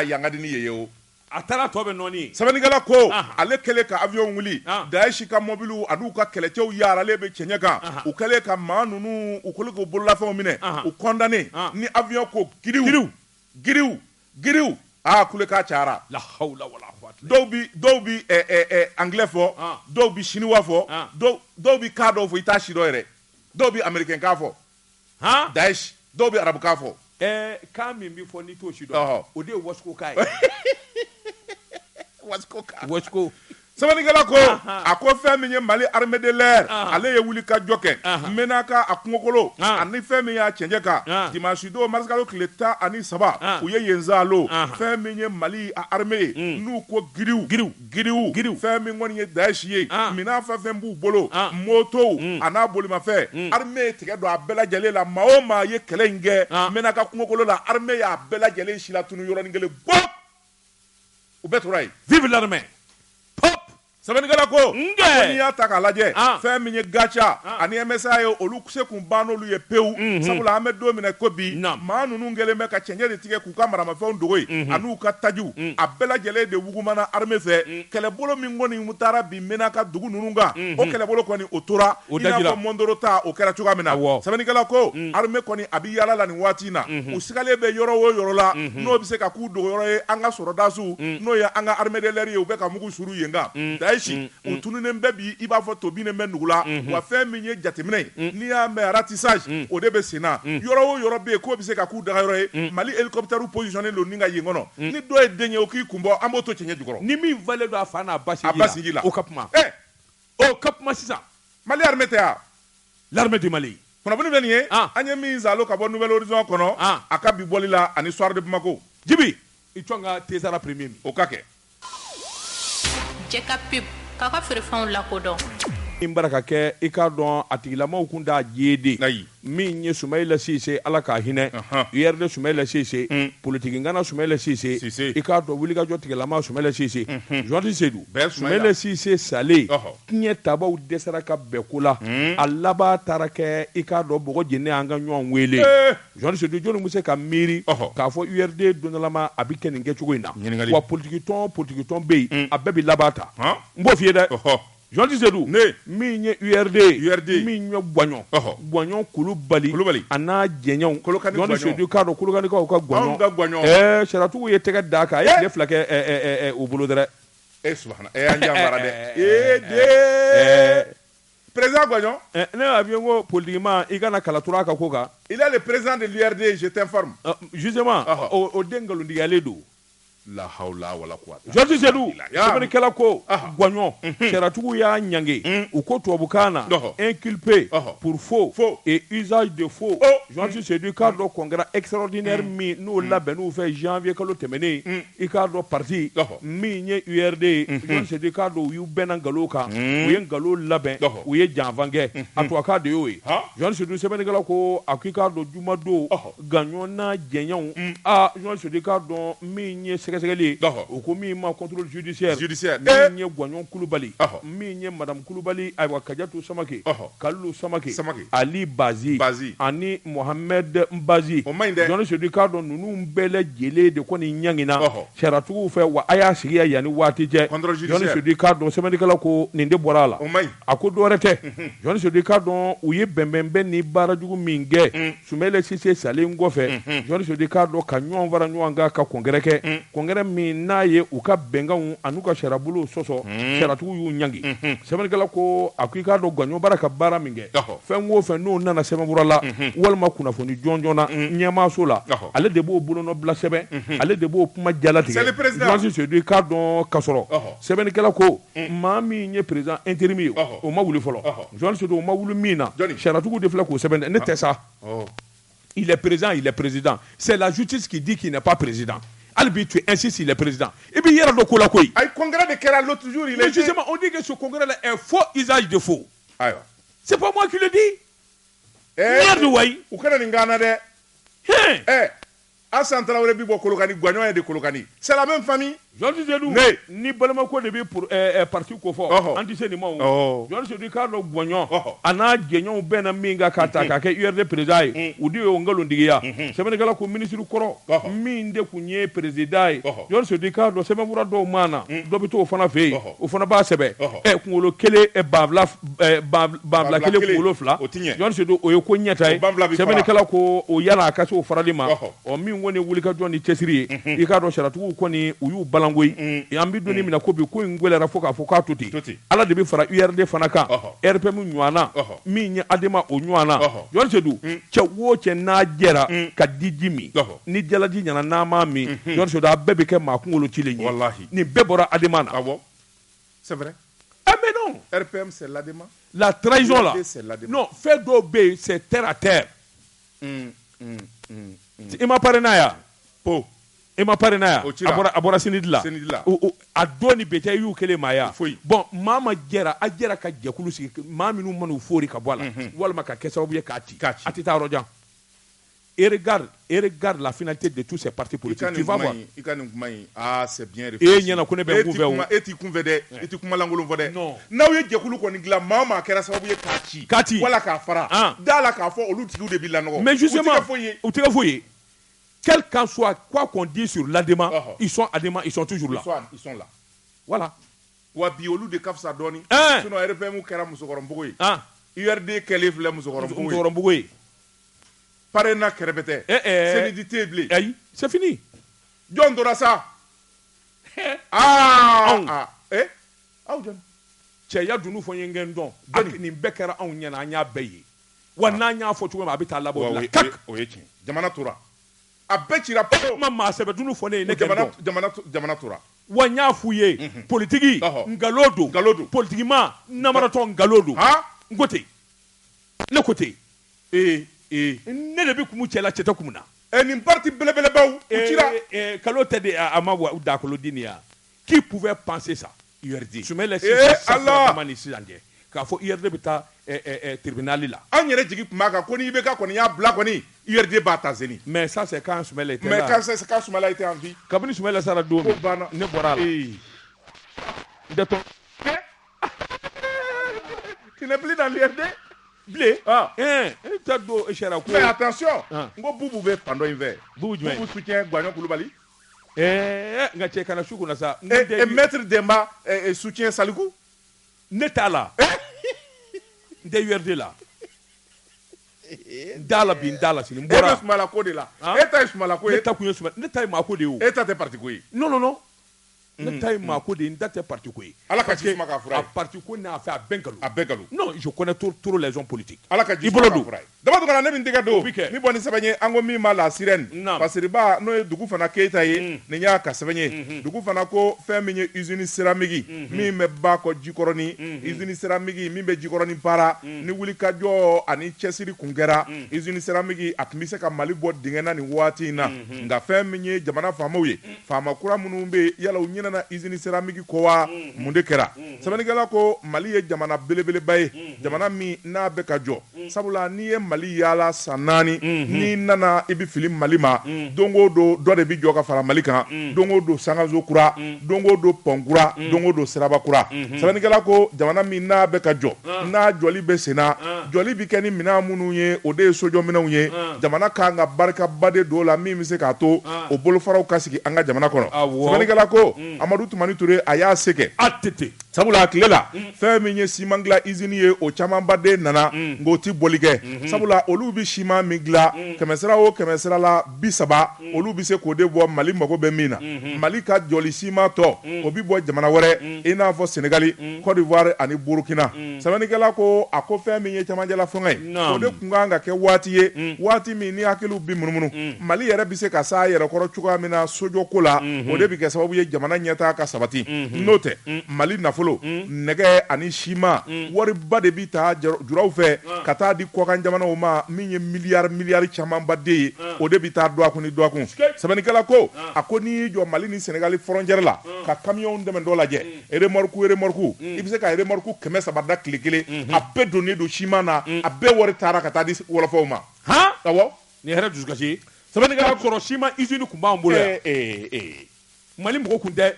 yanga di ni ye o a taara tɔ bɛ nɔɔni sɛbɛnnikɛla ko ale kɛlen ka avion wuli Daesh ka mobiliw an'u ka kɛlɛcɛw yaaralen bɛ cɛɲɛ kan u kɛlen ka maa ninnu u kɛlen k'u bololafɛnw minɛ u condamné ni avion ko giriw kule k'a cayara la hawla wala quwwata dɔw bi anglais fɔ dɔw bi chinois fɔ dɔw bi ka dɔw fɔ i t'a si dɔ yɛrɛ dɔw bi américain ka fɔ Daesh dɔw bi arabu ka fɔ kan min bi fɔ ni t'o si dɔn o de ye wasiko ka ye wasiko sɛbɛnnikɛla ko a ko fɛn min ye Mali armée de l'air ale ye wuli ka jɔ kɛ Menaka a kungokolo ani fɛn min y'a cɛncɛ kan dimanche don mars kalo tile 13 u ye yen zalo fɛn min ye Mali a armée ye n'u ko giriw fɛn min kɔni ye Daesh ye minan fɛn fɛn b'u bolo motow a n'a bolimafɛn armée ye tigɛ don a bɛɛ lajɛlen la maa o maa ye kɛlɛ in kɛ Menaka kungokolo la armée y'a bɛɛ lajɛlen si la tunu yɔrɔnin kelen bɔp u bɛɛ tora yen vive l'armée sɛbɛnnikɛla ko n'i y'a ta k'a lajɛ fɛn min ye gacha ani MSA ye olu se kun ban n'olu ye pewu sabula an bɛ don min na ko bi maa ninnu kɛlen bɛ ka cɛncɛn de tigɛ k'u ka maramafɛnw dogo yen an'u ka tajiw a bɛɛ lajɛlen de wugumana armée fɛ kɛlɛbolo min kɔni taara bi Menaka dugu ninnu kan o kɛlɛbolo kɔni o tora i n'a fɔ Mondoro ta o kɛra cogoya min na sɛbɛnnikɛla ko armée kɔni a bɛ yaala la nin waati in na u sigalen bɛ yɔrɔ o yɔrɔ la n'o bɛ se ka k'u dogo yɔrɔ ye an ka sɔrɔdasiw n'o ye an ka armée de l'air ye u bɛ ka mugu suru yen kan u tununen bɛɛ bi i b'a fɔ tobinen bɛ nugu la wa fɛn min ye jateminɛ ye n'i y'a mɛn ratissage o de bɛ sen na yɔrɔ o yɔrɔ bɛ yen k'o bɛ se ka k'u dagayɔrɔ ye Mali hélicoptère positionné don ni ka yen kɔnɔ ni dɔ ye den ye o k'i kun bɔ an b'o to cɛncɛn jukɔrɔ ni min valen don a fa n'a ba sinji la o ka kuma sisan Mali armée tɛ ya l'armée du Mali kunnafoni bɛ nin ye an ye min zalo ka bɔ Nouvelle Horizon kɔnɔ a ka bi bɔli la ani soir de Bamako Jibi i tɔn ka tesara premier min o ka kɛ Jɛka pip k'a ka feerefɛnw lakodɔn min bara ka kɛ i k'a dɔn a tigilamaw kun t'a jeede min ye Soumaïla Cissé ala k'a hinɛ URD Soumaïla Cissé politique ngana Soumaïla Cissé i k'a dɔn wulikajɔ tigilama Soumaïla Cissé Joanti Seydou Soumaïla Cissé salen tiɲɛ tabaw dɛsɛra ka bɛɛ ko la a laban taara kɛ i k'a dɔn bɔgɔ jeni an ka ɲɔgɔn wele Joanti Seydou jɔnni bɛ se ka miiri k'a fɔ URD dondalama a bɛ kɛ nin kɛcogo in na wa politique tɔn bɛ yen a bɛɛ bɛ laban ta n b'o f'i ye dɛ Joanti Seydou min ye URD min ye Gwaɲɔn Kulubali a n'a jɛɲɛw Joanti Seydou k'a dɔn Kolokanikaw ka Gwaɲɔn sariyatigiw ye tɛgɛ d'a kan a ye tile fila kɛ u bolo dɛrɛ subahana an jambara dɛ président Gwaɲɔn ne y'a f'i ye ko politiquement i kana kala turu a ka ko kan il est le président de l'URD je t'informe justement o den nkalontigiyalen don la hawla wala quwwata Joanti Seydou sɛbɛnnikɛla ko Gwaɲɔn sariyatigiw y'a ɲange u ko tubabukan na inculpé pour faux et usage de faux Joanti Seydou k'a dɔn congrès extraordinaire min n'o labɛnn'u fɛ janvier kalo tɛmɛnen i k'a dɔn parti min ye URD ye Joanti Seydou k'a dɔn u y'u bɛnna nkalon kan u ye nkalon labɛn u ye janfan kɛ a tubabukan de y'o ye Joanti Seydou sɛbɛnnikɛla ko a k'i k'a dɔn jumadon Gwaɲɔn n'a jɛɲɛw Joanti Seydou k'a dɔn min ye sɛgɛsɛgɛli o ko min ma contrôle judiciaire min ye Gwaɲɔn Kulubali min ye madame Kulubali ayiwa Kajatu Samake Kalilu Samake Ali Bazi ani Mohamed Mbazi Joanti Seydou k'a dɔn ninnu bɛɛ lajɛlen de kɔni ɲangina sariyatigiw fɛ wa a y'a sigi yanni waati cɛ Joanti Seydou k'a dɔn sɛbɛnnikɛla ko nin de bɔra a la a ko dɔwɛrɛ tɛ Joanti Seydou k'a dɔn u ye bɛnbɛnbɛn ni baarajugu min kɛ Soumaïla Cissé salen kɔfɛ Joanti Seydou k'a dɔn ka ɲɔgɔn fara ɲɔgɔn kan ka congrès kɛ congrès min n'a ye u ka bɛnkanw an'u ka sariyabolo sɔsɔ sariyatigiw y'u ɲangi sɛbɛnnikɛla ko a ko i k'a dɔn Gagnon bara ka baara min kɛ fɛn o fɛn n'o nana sɛbɛnfura la walima kunnafoni jɔnjɔn na ɲɛmaaso la ale de b'o bolonɔ bila sɛbɛn ale de b'o kuma jalatigɛ Jean Seydu i k'a dɔn ka sɔrɔ sɛbɛnnikɛla ko maa min ye président intérim ye o ma wuli fɔlɔ Jean Seydu o ma wuli min na sariyatigiw de filɛ k'o sɛbɛn ne tɛ sa il est président c'est la justice qui dit qu'il n'est pas président. Albi, tu insistes, il est président. Et puis, il y a le Kolakoi. Le congrès de Kera, l'autre jour, il est. Mais justement, on dit que ce congrès-là est faux usage de faux. C'est pas moi qui le dis. Merde, ouais. Ou qu'on a une gana de. Hassan Traoré Bibo Kolokani, Gagnon et de Kolokani. C'est la même famille. Jean Zedou, ni Balamako de pour parti Kofo, antiséniment. Jean Zedou Carlo Gagnon, Anna Gagnon Ben Minga Kataka, URD président, ou Dieu Ongalundia, c'est vrai que la ministre du Coro, mine de Kounier président, Jean Zedou Carlo, c'est même Rado Mana, Dobito au Fanafé, au Fanaba Sebe, et Koulo Kele et Babla Kele Koulofla, Jean Zedou Oyokonyata, c'est vrai que la Ko Yana Kasso Faradima, ou Mingone Wulika Johnny Chessiri, Ricardo Charatu Koni, ou Balangui, et en bidoni mina ko bi ko ngwelera foka foka tuti ala de bi fara URD fanaka RPM nywana mi adema onywana yon sedu che wo che na jera ka dijimi ni jalaji nyana na ma mi yon sedu abebe ke ma kunolo chilenyi wallahi ni bebora adema na c'est vrai mais non RPM c'est l'adema la trahison là non fait d'obé c'est terre à terre il m'a parlé na ya po et ma parena abora sinidla a doni bete yu kele maya bon mama gera a gera ka jekulu sigi maminu manu fori ka bola walma ka kesabu ye kati atita rojan et regarde la finalité de tous ces partis politiques tu vas voir c'est bien réfléchi et nyana kone be gouvernement et ti kunvede et ti kuma langolo vode naw ye jekulu ko ni gla mama kera sababu ye kati wala ka fara dala ka fo olu tigu de bilano mais justement ou tiga foyer quel qu'en soit, quoi qu'on dise sur l'Adema, ils sont Adema, ils sont toujours là. Ils sont là. Voilà. Wabi olu de Kafsa Doni. Sinon RPM ou Kera Musokoromboui. URD Kelif le Musokoromboui. Parena Kerebete. Sénédité blé. C'est fini. John Dorassa. John. Tcheya Dounou Fonyengendon. Ni Bekera on Yana Baye. Wananya Fotou Abita Labo. Jamana Toura. Abetira mama sebe dunu fone ne jamana tura wanya fuye politiki ngalodo politiki ma namarato ngalodo ngote le côté ne le bi kumu chela cheta kumuna ni parti belebele baw utira kalote de amawa udakolo dinia qui pouvait penser ça URD soumet les Allah k'a fɔ IRD bɛ taa tribunal la. An yɛrɛ jigi tun b'a kan ko n'i bɛ ka kɔni y'a bila kɔni URD b'a ta zeni. Mais ça c'est quand Soumaïla était là. Mais quand Soumaïla était en vie. Kabini Soumaïla sara don min ne bɔra la. Tu n'es plus dans l'URD? Blé. T'as do Echera ko. Mais attention. Ngo Boubou bɛ pendant une veille. Boubou soutient Gagnon Koulibaly. Nga cɛ kana su kunna sa. Et Maître Demba soutient Salikou. Ne t'a la. Nde URD la. Dala bin dala sini. Mbora. Sumala ko de la. Eta Sumala ko. Eta kunye Sumala. Ne ta ma ko de o. Eta te parti ko yi. Non. Ne ta ma ko de nda te parti ko yi. Ala ka jisuma ka fura. A parti ko n'a fait à Bengalou. Non, je connais trop les hommes politiques. Ala ka jisuma ka fura. Dama to kana ne bin diga do. Ni boni sɛbɛnye ango mi ma la sirène. Parce que ba no ye dugu fana Keita ye ne nya ka sɛbɛnye. Dugu fana ko fɛn min ye usine céramique min bɛ ba ko Jikɔrɔni usine céramique min bɛ Jikɔrɔni para ni wuli ka jɔ ani cɛsiri kun kɛra usine céramique a tun bɛ se ka Mali bɔ dingɛ na ni waati in na nka fɛn min ye jamana faamaw ye faama kura minnu bɛ yala u ɲinɛna usine céramique ko wa mun de kɛra sɛbɛnnikɛla ko Mali ye jamana belebeleba ye jamana min n'a bɛ ka jɔ sabula n'i ye Mali yaala san 4 n'i nana i bɛ fili Mali ma don o don dɔ de bɛ jɔ ka fara Mali kan don o don Sangaso kura don o don Pɔn kura don o don Siraba kura sɛbɛnnikɛla ko jamana min n'a bɛ ka jɔ n'a jɔli bɛ sen na jɔli bɛ kɛ ni minɛn minnu ye o de ye sojɔminɛnw ye jamana kan ka barikaba de don o la min bɛ se k'a to o bolofaraw ka sigi an ka jamana kɔnɔ sɛbɛnnikɛla ko Amadu Tumani Ture a y'a se kɛ sabula tile la fɛn min ye siman dilan usine ye o camanba de nana ngo ti boli kɛ sabula olu bi siman min dilan kɛmɛsira o kɛmɛsira la 30 olu bi se k'o de bɔ Mali mago bɛ min na Mali ka jɔli siman tɔ o bi bɔ jamana wɛrɛ i n'a fɔ Senegali Côte d'Ivoire ani Burkina sɛbɛnnikɛla ko a ko fɛn min ye camanjɛla fɛngɛ ye o de kun kan ka kɛ waati ye waati min ni hakiliw bi munumunu Mali yɛrɛ bi se ka sa yɛrɛ kɔrɔ cogoya min na sojɔ ko la o de bi kɛ sababu ye jamana ɲɛtaa ka sabati n'o tɛ Mali nafolo nɛgɛ ani siman wariba de bi ta juraw fɛ ka taa di kɔkan jamanaw ma min ye miliyari camanba de ye o de bi taa do a kun ni do a kun sɛbɛnnikɛla ko a ko n'i jɔ Mali ni Senegali frontière la ka camion dɛmɛ dɔ lajɛ remorque i bi se ka remorque 300 da tile kelen a bɛɛ donnen don siman na a bɛɛ wari taara ka taa di wɔlɔfɔw ma awɔ ni hɛrɛ dusukasi sɛbɛnnikɛla sɔrɔ siman usine kun b'an bolo yan Mali mɔgɔ kun tɛ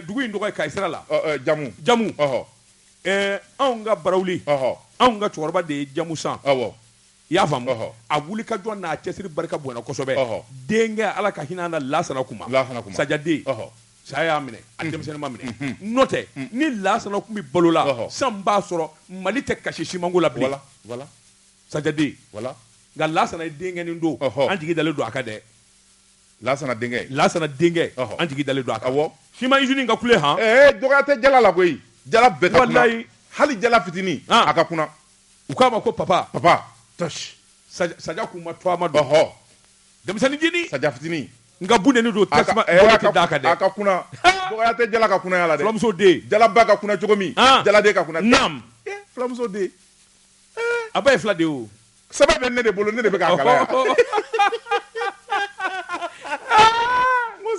dugu in tɔgɔ ye Kayisara la jamu anw ka barawuli anw ka cɛkɔrɔba de ye jamu san i y'a faamu a wuli ka jɔ n'a cɛsiri barika bonyana kosɛbɛ denkɛ Ala ka hinɛ na Lasana kuma Sajaden saya y'a minɛ a denmisɛnnin ma minɛ n'o tɛ ni Lasana kun bi balo la san b'a sɔrɔ Mali tɛ kasi simanko la bilen Sajaden nka Lasana ye denkɛnin don an jigi dalen don a ka dɛ Lasana denkɛ an jigi dalen don a kan siman usine ka kule han dɔgɔya tɛ jala la koyi jala bɛɛ ka kunna hali jala fitinin a ka kunna u k'a ma ko papa tosh saja kun ma to ma don denmisɛnnin jeni saja fitinin nka buneni don tasuma tɛ d'a kan dɛ a ka kunna dɔgɔya tɛ jala ka kunna ya la dɛ fulamuso den jala ba ka kunna cogo min jala den ka kunna naam fulamuso den a ba ye fila de o sɛbɛn bɛ ne de bolo ne de bɛ k'a kala yan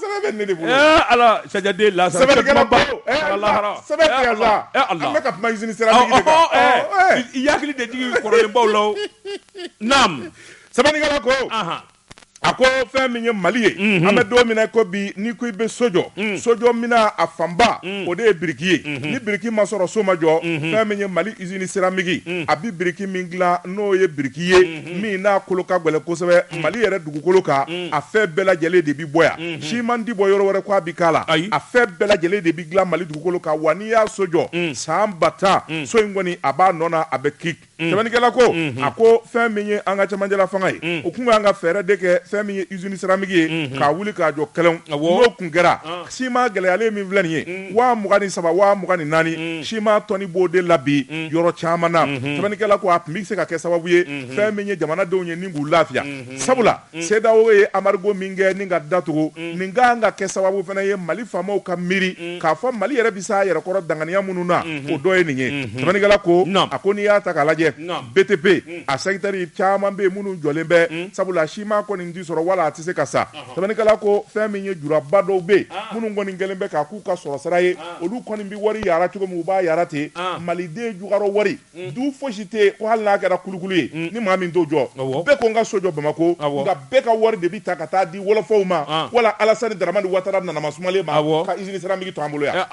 sɛbɛn bɛ ne de bolo ala Sajaden Lasana sɛbɛnnikɛla ba sɛbɛn tɛ yan sa an bɛ ka kuma usine céramtique de kan i yakili de jigi kɔrɔlenbaw la o naam sɛbɛnnikɛla ko a ko fɛn min ye Mali ye an bɛ don min na ko bi ni ko i bɛ sojɔ mina a fanba o de ye biriki ye ni biriki ma sɔrɔ so ma jɔ fɛn min ye Mali usine céramtique a bi biriki min dilan n'o ye biriki ye min n'a kolo ka gɛlɛn kosɛbɛ Mali yɛrɛ dugukolo kan a fɛn bɛɛ lajɛlen de bi bɔ yan siman di bɔ yɔrɔ wɛrɛ ko a bi k'a la a fɛn bɛɛ lajɛlen de bi dilan Mali dugukolo kan wa n'i y'a sojɔ san 10 so in kɔni a b'a nɔ na a bɛ kick sɛbɛnnikɛla ko a ko fɛn min ye an ka cɛmancɛla fanga ye o kun kan ka fɛɛrɛ de kɛ fɛn min ye usine céramtique ye k'a wuli k'a jɔ kɛlɛn n'o kun kɛra siman gɛlɛyalen min filɛ nin ye 23 24 siman tɔni b'o de la bi yɔrɔ caman na sɛbɛnnikɛla ko a tun bɛ se ka kɛ sababu ye fɛn min ye jamanadenw ye ni k'u lafiya sabula CEDEAO ye embargo min kɛ ni ka datugu nin kan ka kɛ sababu fana ye Mali faamaw ka miiri k'a fɔ Mali yɛrɛ bi s'a yɛrɛ kɔrɔ danganiya minnu na o dɔ ye nin ye sɛbɛnnikɛla ko a ko n'i y'a ta k'a lajɛ BTP a secteur caman bɛ yen minnu jɔlen bɛ sabula siman kɔni ti sɔrɔ wala a tɛ se ka sa sɛbɛnnikɛla ko fɛn min ye juraba dɔw bɛ yen minnu kɔni kɛlen bɛ k'a k'u ka sɔrɔ sira ye olu kɔni bɛ wari yara cogo min u b'a yara ten Maliden jugaro wari du fosi tɛ yen ko hali n'a kɛra kulukulu ye ni maa min t'o jɔ bɛɛ ko n ka so jɔ Bamako nka bɛɛ ka wari de bi ta ka taa di wɔlɔfɔw ma wala Alasani Daramani Ouattara nanama sumalen ma ka usine céramtique to an bolo yan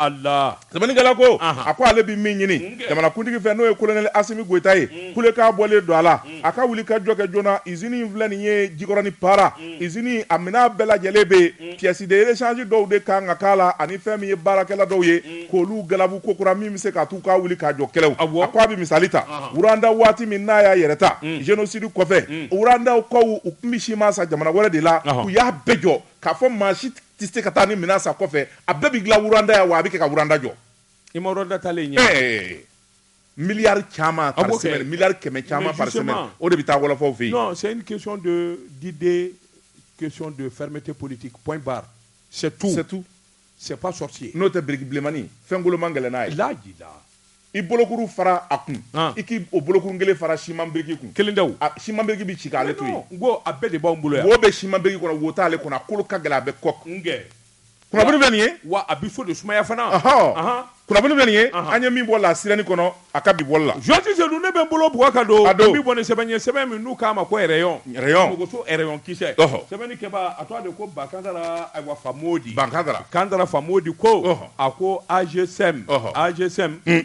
sɛbɛnnikɛla ko a ko ale bi min ɲini jamanakuntigi fɛ n'o ye colonel Asimi Goita ye kulekan bɔlen don a la a ka wuli ka jɔ kɛ joona usine in filɛ nin ye Jikɔrɔni Para usine a minɛn bɛɛ lajɛlen bɛ pièces de rechange dɔw de kan ka k'a la ani fɛn min ye baarakɛla dɔw ye k'olu galabu kokura min bɛ se ka t'u ka wuli k'a jɔ kɛlɛw a ko a bɛ misali ta Wuranda waati min n'a y'a yɛrɛ ta génocide kɔfɛ Wurandaw kɔw u tun bɛ siman san jamana wɛrɛ de la u y'a bɛɛ jɔ k'a fɔ maa si tɛ se ka taa ni minɛn san kɔfɛ a bɛɛ bɛ dilan Wuranda yan wa a bɛ kɛ ka Wuranda jɔ i ma Wuranda taalen ɲɛ miliyari caman par semaine miliyari 100 caman par semaine o de bɛ taa wɔlɔfɔw fɛ yen non c'est une question d'idée question de fermeté politique point barre c'est tout c'est pas sorcier n'o tɛ biriki bilenmani fɛn goloman gɛlɛn n'a ye i bolokuru fara a kun i k'i o bolokuru kelen fara siman biriki kun kelen tɛ o siman biriki bɛ ci k'ale to yen n ko a bɛɛ de b'anw bolo yan wo bɛ siman biriki kɔnɔ wo t'ale kɔnɔ a kolo ka gɛlɛn a bɛ kɔk kunnafoni filɛ nin ye wa a bɛ so de sumaya fana kunnafoni filɛ nin ye an ye min bɔ la sirɛni kɔnɔ a ka bi bɔli la Joati Seydou ne bɛ n bolo bugɔ ka don n bɛ bɔ ni sɛbɛn ye sɛbɛn min n'u k'a ma ko rayon mogoso rayon kisɛ sɛbɛnni kɛba a tɔgɔ de ko Bakandara ayiwa Famodi Kandara Famodi ko a ko AGSM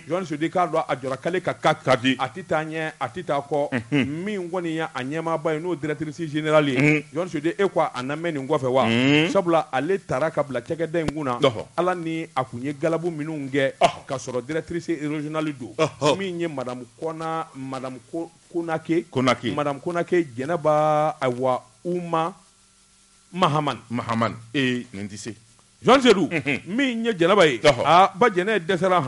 Joati Seydou k'a dɔn a jɔra k'ale ka kadi a tɛ taa ɲɛ a tɛ taa kɔ min kɔni ye a ɲɛmaaba ye n'o directrice générale ye Joati Seydou e ko a na mɛn nin kɔfɛ wa sabula ale taara ka bila cakɛda in kunna Ala ni a kun ye galabu minnu kɛ ka sɔrɔ directrice régionale do min ye madame Konake madame Konake Jɛnɛba aywa Uma Mahaman nin tɛ se Jean Sedou min ye Jɛnɛba ye ba Jɛnɛ dɛsɛra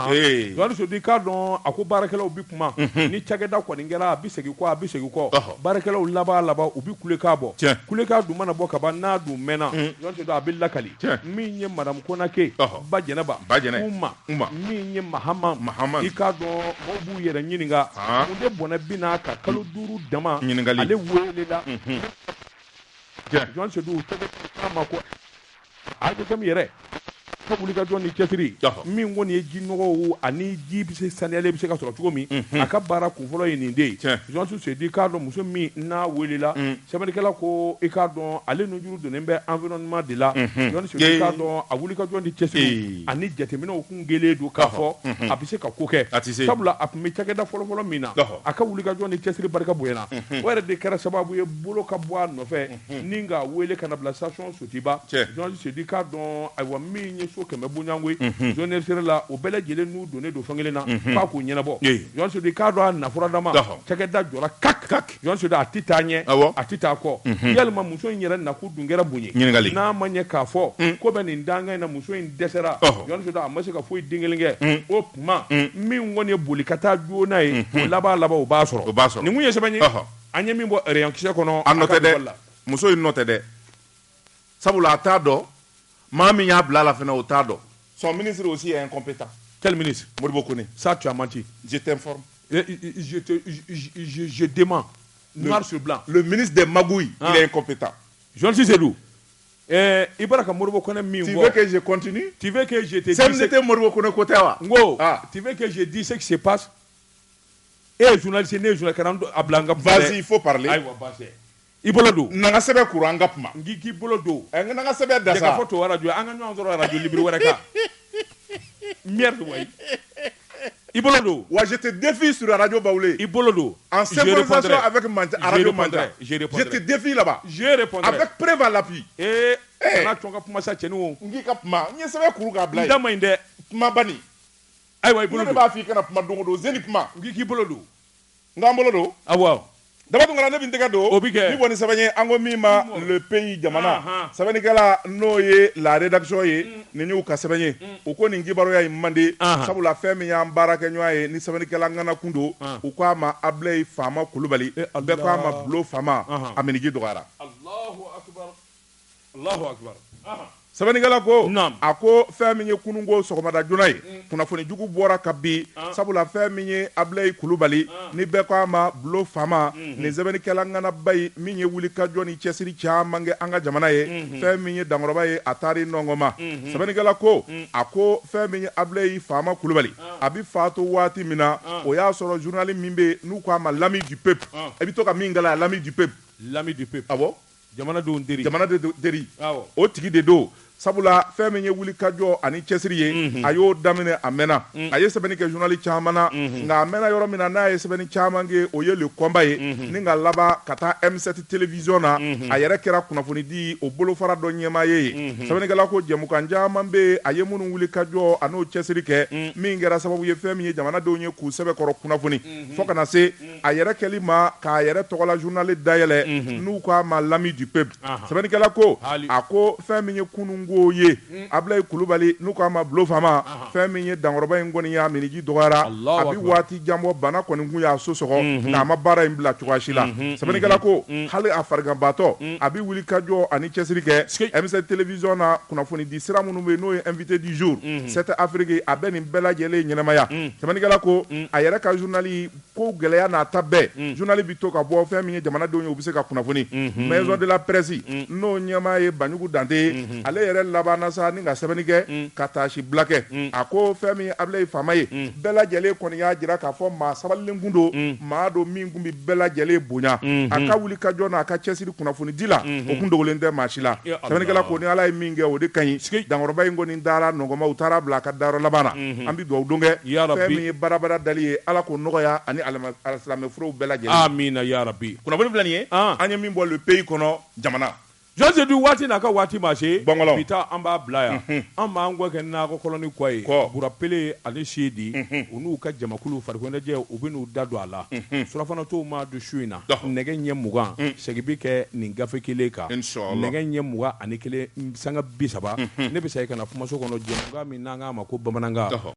Jean Sedou k'a dɔn a ko baarakɛlaw bi kuma ni cakɛda kɔni kɛra a bi segin kɔ baarakɛlaw laban u bi kulekan bɔ kulekan dun mana bɔ kaban n'a dun mɛnna Jean Sedou a bi lakali min ye madame Konake ba Jɛnɛba Uma min ye Mahaman i k'a dɔn mɔgɔw b'u yɛrɛ ɲininka mun de bɔnɛ bina ka kalo 5 dama ale welela Jean Sedou tɛgɛ ma ko a ko kam yɛrɛ ka wuli ka jɔn ni cɛsiri min kɔni ye ji nɔgɔw ani ji bɛ se saniyalen bɛ se ka sɔrɔ cogo min a ka baara kunfɔlɔ ye nin de ye Jean Sedou k'a dɔn muso min n'a welela sɛbɛnnikɛla ko i k'a dɔn ale nujuru donnen bɛ environnement de la Jean Sedou k'a dɔn a wuli ka jɔn ni cɛsiri ani jateminɛw kun gelen don k'a fɔ a bɛ se ka ko kɛ sabula a tun bɛ cakɛda fɔlɔfɔlɔ min na a ka wuli ka jɔn ni cɛsiri barika bonyana o yɛrɛ de kɛra sababu ye bolo ka bɔ a nɔfɛ ni ka wele ka na bila station Sotiba Jean Sedou k'a dɔn ayiwa min ye so kɛmɛ bonyango zone sera la o bɛɛ lajɛlen n'u donnen don fɛn kelen na f'a k'u ɲɛnabɔ Jean Sedou k'a dɔn a nafuradama cakɛda jɔra kak Jean Sedou a ti taa ɲɛ a ti taa kɔ yalima muso in yɛrɛ nakun dun kɛra bonya n'a ma ɲɛ k'a fɔ ko bɛ nin dangan in na muso in dɛsɛra Jean Sedou a ma se ka foyi den kelen kɛ o tuma min kɔni ye boli ka taa joona ye o laban o b'a sɔrɔ nin kun ye sɛbɛn ye an ye min bɔ rayon kisɛ kɔnɔ a nɔ tɛ dɛ muso in nɔ tɛ dɛ sabula a t'a dɔn maa min y'a bila la fana o t'a dɔn son ministre aussi est incompétent. Quel ministre? Modibo Kone. Ça tu as menti. Je t'informe. Je demande noir sur blanc. Le ministre des magouilles, il est incompétent. Jean Sedou. Ibaraka Modibo Kone mi. Tu veux que je continue? Tu veux que je te dise? C'est c'était Modibo Kone côté wa. Ngo. Tu veux que je dise ce qui se passe? Journaliste né journaliste à Blanca. Vas-y, il faut parler. Aïwa, vas-y. Ibolodo nanga sebe kuranga puma ngiki bolodo nanga sebe dasa ka photo radio anga nyon zoro radio libre wareka merde way Ibolodo ouais je te défie sur la radio Baoulé Ibolodo en synchronisation avec radio Mantra je te défie là-bas je répondrai avec preuve à l'appui na tonga puma sa chenu ngika puma nye sebe kuruga blay ndama inde puma bani aywa Ibolodo ba fi kana puma dongo zeni puma ngiki bolodo ngambolodo awa d'abord ngala ne bintega do ni boni sabanye ango mima le pays jamana sabani kala noye la rédaction ye ni ñu ka sabanye o ko ni ngibaro ya imande sabula femi ya mbaraka nyoye ni sabani kala ngana kundo o ko ama ablay fama kulubali be ko ama blo fama amenigi dogara Allahu akbar sabani kala ko ako femi ye kunungo sogomada junay kuna foni jugu bora kabi sabula femi ye ablay kulubali ni be ko ama blo fama ni zabani kala ngana bay minye wuli ka joni chesiri cha mange anga jamana ye femi ye dangoroba ye atari nongoma sabani kala ko ako femi ye ablay fama kulubali abi fato wati mina o ya soro journal mimbe nu ko ama l'ami du peuple abi to ka mingala l'ami du peuple abo jamana do nderi o tigi de do sabula fɛn ye wuli kajɔ ani cɛsiri ye a y'o daminɛ a mɛnna a ye sɛbɛnni kɛ journal caman na nka a mɛnna yɔrɔ min na n'a ye sɛbɛnni caman kɛ o ye le combat ye ni ka laban ka taa M7 télévision na a yɛrɛ kɛra kunnafoni di o bolofara dɔ ɲɛmaa ye sɛbɛnnikɛla ko jɛmukan caman bɛ a ye minnu wuli kajɔ a n'o cɛsiri kɛ min kɛra sababu ye fɛn min ye jamanadenw ye k'u sɛbɛn kɔrɔ kunnafoni fo kana se a yɛrɛ kɛli ma k'a yɛrɛ tɔgɔla journal dayɛlɛ n'u k'a ma l'ami du peuple sɛbɛnnikɛla ko a ko fɛn min ye kunun ngo ye Ablaye Kulubali n'u ko ma blo fama fɛn min ye dangoroba in kɔni y'a miniji dɔgɔyara a bi waati janbɔ bana kɔni kun y'a so sɔgɔ k'a ma baara in bila cogoya si la sɛbɛnnikɛla ko hali a fariganbaatɔ a bi wuli kajɔ ani cɛsiri kɛ M7 télévision na kunnafoni di sira minnu bɛ n'o ye invité du jour 7 Afrique a bɛ nin bɛɛ lajɛlen ɲɛnamaya sɛbɛnnikɛla ko a yɛrɛ ka journali ko gɛlɛya n'a ta bɛɛ journali bi to ka bɔ fɛn min ye jamanadenw ye u bɛ se ka kunnafoni maison de la presse n'o ɲɛmaa ye Banjugu Dante ale yɛrɛ labanna sa ni ka sɛbɛnni kɛ ka taasi bila kɛ a ko fɛn min Ablaye Fama ye bɛɛ lajɛlen kɔni y'a jira k'a fɔ maa sabalilen kun don maa don min kun bi bɛɛ lajɛlen bonya a ka wuli ka jɔ n'a ka cɛsiri kunnafoni di la o kun dogolen tɛ maa si la sɛbɛnnikɛla ko ni Ala ye min kɛ o de ka ɲi dangɔrɔba in kɔni dara nɔgɔma u taara bila a ka dayɔrɔ laban na an bi dugawu don kɛ fɛn min ye barabara dali ye Ala k'o nɔgɔya ani alisilamɛ furaw bɛɛ lajɛlen amina ya rabbi kunnafoni filɛ nin ye an ye min bɔ le pays kɔnɔ jamana Jean Seydou waati n'a ka waati ma se bi taa an b'a bila yan an b'an gɔ kɛ nakɔ kɔlɔni kɔ ye Burapele ani Sidi u n'u ka jamakulu farikundajɛ u bɛ n'u da don a la surafana t'o ma don su in na nɛgɛ ɲɛ 20 segi bi kɛ nin gafe kelen kan nɛgɛ ɲɛ 21 sanga 30 ne bɛ sa i kana kumaso kɔnɔ jɛmukan min n'an k'a ma ko bamanankan